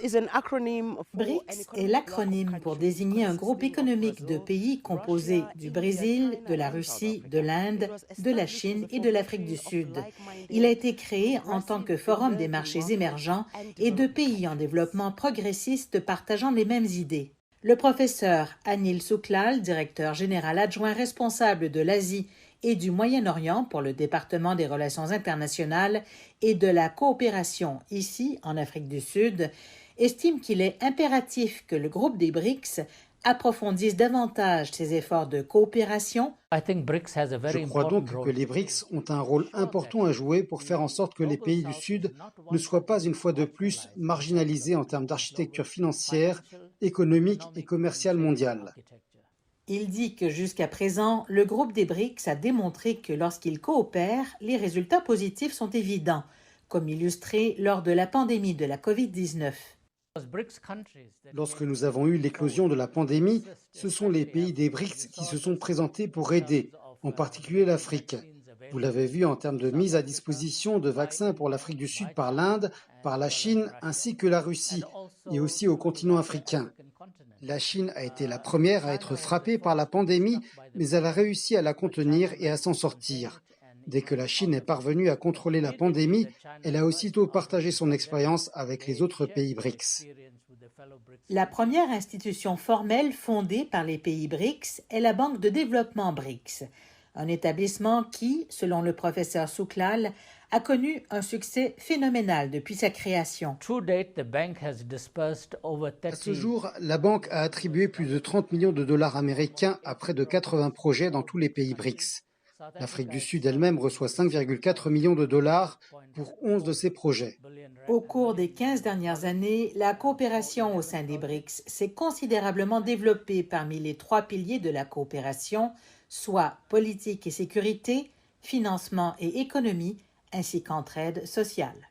BRICS est l'acronyme pour désigner un groupe économique de pays composé du Brésil, de la Russie, de l'Inde, de la Chine et de l'Afrique du Sud. Il a été créé en tant que forum des marchés émergents et de pays en développement progressistes partageant les mêmes idées. Le professeur Anil Souklal, directeur général adjoint responsable de l'Asie et du Moyen-Orient pour le département des relations internationales et de la coopération ici en Afrique du Sud, estime qu'il est impératif que le groupe des BRICS approfondisse davantage ses efforts de coopération. Je crois donc que les BRICS ont un rôle important à jouer pour faire en sorte que les pays du Sud ne soient pas une fois de plus marginalisés en termes d'architecture financière, économique et commerciale mondiale. Il dit que jusqu'à présent, le groupe des BRICS a démontré que lorsqu'il coopère, les résultats positifs sont évidents, comme illustré lors de la pandémie de la COVID-19. Lorsque nous avons eu l'éclosion de la pandémie, ce sont les pays des BRICS qui se sont présentés pour aider, en particulier l'Afrique. Vous l'avez vu en termes de mise à disposition de vaccins pour l'Afrique du Sud par l'Inde, par la Chine ainsi que la Russie, et aussi au continent africain. La Chine a été la première à être frappée par la pandémie, mais elle a réussi à la contenir et à s'en sortir. Dès que la Chine est parvenue à contrôler la pandémie, elle a aussitôt partagé son expérience avec les autres pays BRICS. La première institution formelle fondée par les pays BRICS est la Banque de développement BRICS, un établissement qui, selon le professeur Souklal, a connu un succès phénoménal depuis sa création. À ce jour, la banque a attribué plus de 30 millions de dollars américains à près de 80 projets dans tous les pays BRICS. L'Afrique du Sud elle-même reçoit 5,4 millions de dollars pour 11 de ces projets. Au cours des 15 dernières années, la coopération au sein des BRICS s'est considérablement développée parmi les 3 piliers de la coopération, soit politique et sécurité, financement et économie, ainsi qu'entraide sociale.